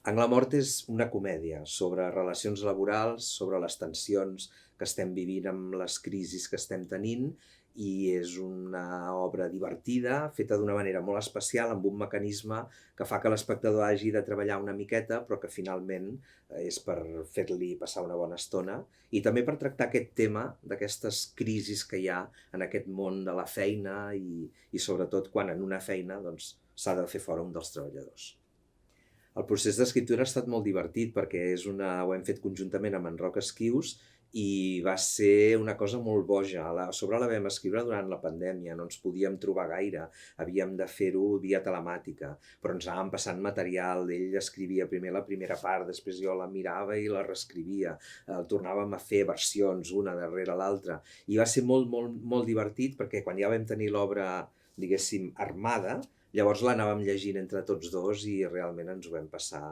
Anglamort és una comèdia sobre relacions laborals, sobre les tensions que estem vivint amb les crisis que estem tenint, i és una obra divertida, feta d'una manera molt especial, amb un mecanisme que fa que l'espectador hagi de treballar una miqueta, però que finalment és per fer-li passar una bona estona, i també per tractar aquest tema d'aquestes crisis que hi ha en aquest món de la feina i sobretot quan en una feina doncs, s'ha de fer fora un dels treballadors. El procés d'escriptura ha estat molt divertit perquè ho hem fet conjuntament amb en Roc Esquius i va ser una cosa molt boja. A sobre la vam escriure durant la pandèmia, no ens podíem trobar gaire, havíem de fer-ho via telemàtica, però ens anàvem passant material, ell escrivia primer la primera part, després jo la mirava i la reescrivia, tornàvem a fer versions una darrere l'altra, i va ser molt, molt, molt divertit perquè quan ja vam tenir l'obra, diguéssim, armada, llavors l'anàvem llegint entre tots dos i realment ens ho vam passar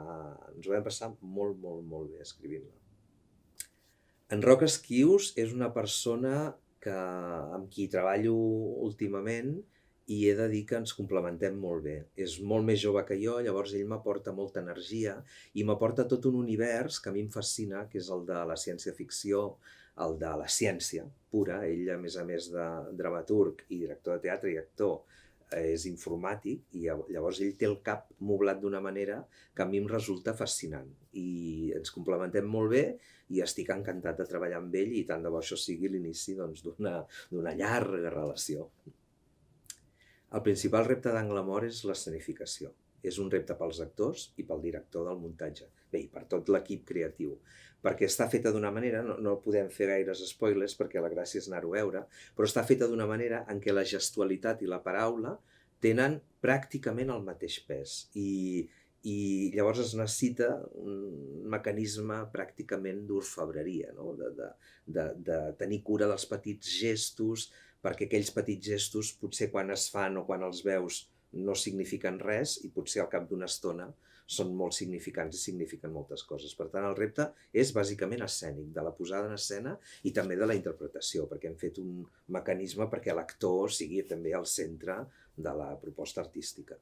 molt, molt, molt bé escrivint-la. En Roc Esquius és una persona amb qui treballo últimament i he de dir que ens complementem molt bé. És molt més jove que jo, llavors ell m'aporta molta energia i m'aporta tot un univers que a mi em fascina, que és el de la ciència-ficció, el de la ciència pura. Ell, a més de dramaturg i director de teatre i actor, és informàtic i llavors ell té el cap moblat d'una manera que a mi em resulta fascinant i ens complementem molt bé i estic encantat de treballar amb ell i tant de bo això sigui l'inici d'una llarga relació. El principal repte d'Anglamort és l'escenificació. És un repte pels actors i pel director del muntatge, bé, i per tot l'equip creatiu, perquè està feta d'una manera, no podem fer gaires spoilers perquè la gràcia és anar-ho a veure, però està feta d'una manera en què la gestualitat i la paraula tenen pràcticament el mateix pes i llavors es necessita un mecanisme pràcticament d'orfebreria, no? de tenir cura dels petits gestos, perquè aquells petits gestos potser quan es fan o quan els veus no signifiquen res i potser al cap d'una estona són molt significants i signifiquen moltes coses. Per tant, el repte és bàsicament escènic, de la posada en escena i també de la interpretació, perquè hem fet un mecanisme perquè l'actor sigui també al centre de la proposta artística.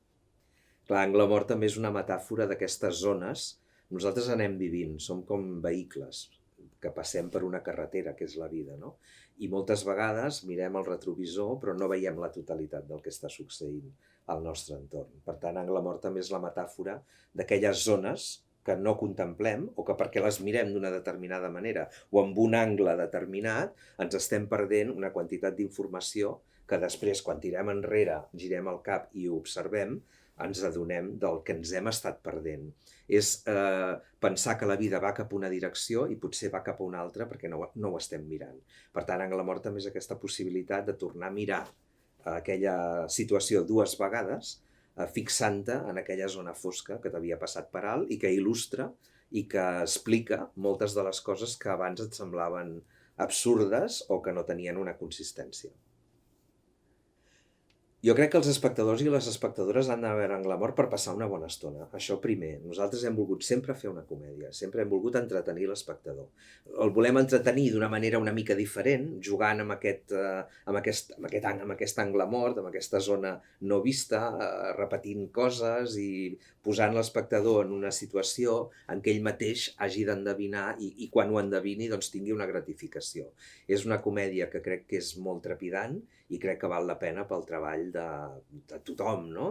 Clar, Anglamort també és una metàfora d'aquestes zones. Nosaltres anem vivint, som com vehicles que passem per una carretera, que és la vida, no? I moltes vegades mirem el retrovisor però no veiem la totalitat del que està succeint al nostre entorn. Per tant, Anglamort també és la metàfora d'aquelles zones que no contemplem o que perquè les mirem d'una determinada manera o amb un angle determinat ens estem perdent una quantitat d'informació que després, quan tirem enrere, girem el cap i ho observem, ens adonem del que ens hem estat perdent. És pensar que la vida va cap a una direcció i potser va cap a una altra perquè no ho estem mirant. Per tant, Anglamort també és aquesta possibilitat de tornar a mirar aquella situació dues vegades, fixant-te en aquella zona fosca que t'havia passat per alt i que il·lustra i que explica moltes de les coses que abans et semblaven absurdes o que no tenien una consistència. Jo crec que els espectadors i les espectadores han d'anar a veure Anglamort per passar una bona estona. Això primer. Nosaltres hem volgut sempre fer una comèdia, sempre hem volgut entretenir l'espectador. El volem entretenir d'una manera una mica diferent, jugant amb aquest Anglamort, amb aquesta zona no vista, repetint coses i posant l'espectador en una situació en què ell mateix hagi d'endevinar i quan ho endevini doncs tingui una gratificació. És una comèdia que crec que és molt trepidant i crec que val la pena pel treball de tothom, no?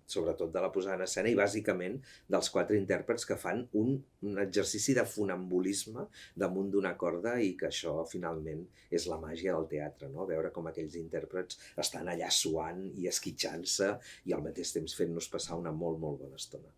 Sobretot de la posada en escena i bàsicament dels 4 intèrprets que fan un exercici de funambulisme damunt d'una corda i que això finalment és la màgia del teatre, no? Veure com aquells intèrprets estan allà suant i esquitxant-se i al mateix temps fent-nos passar una molt, molt bona estona.